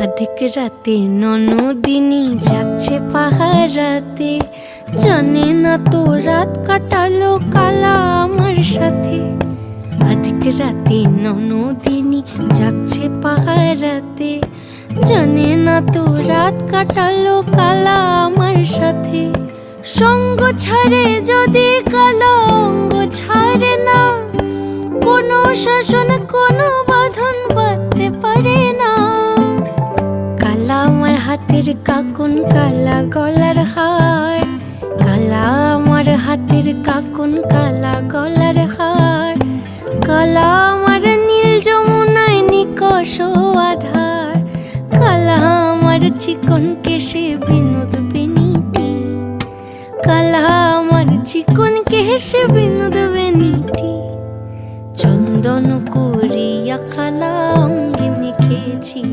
আধিক রাতে ননদিনী জাগছে পাহারাতে, জানে না তো রাত কাটালো কালা আমার সাথে। আধিক রাতে ননদিনী জাগছে পাহারাতে, জানে না তো রাত কাটালো কালা আমার সাথে। সঙ্গ ছাড়ে যদি কালা অঙ্গ ছাড়ে না, কোনো শাসন কোনো বাঁধন বাঁধতে পারে না। কালা আমার হাতের কাকুন কালা গলার হার, কালা আমার হাতের কাকুন কালা গলার হার। কালা আমার নীল যমুনায় নিকষ আধার, কালা আমার চিকন কেশে বিনোদ বেনিটি। কালা আমার চিকন কেশে বিনোদ বেনিটি। চন্দন করিয়া কালা অঙ্গে মেখেছি।